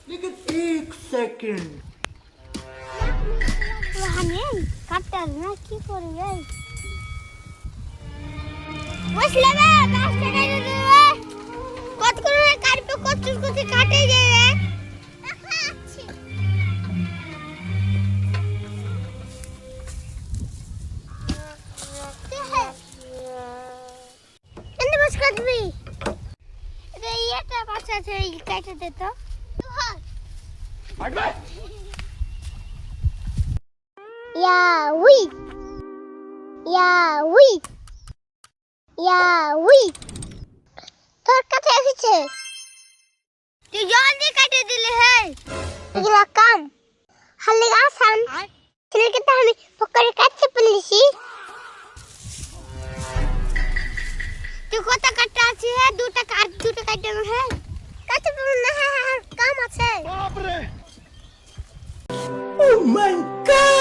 लेकिन एक सेकंड কাটতে না কি করবে বসলে না গাছটা কেটে দেবে কত করে কাটবে কত করে কাটে যাবে এনে বস কাটবি এটা এটা কাছে আছে কেটে দে তো Ya, oui. Ya, oui. Ya, oui. তোর কাছে এসেছে তুই জলদি কেটে দিলে হে এগুলা কাম হালে আসান ছেলেকে তো আমি পকড়ে কাটতে পেলেছি তুই কত কাটতে আছে হে দুটো কাটতে হে কাটতে পারবো না কাম আছে Oh my god!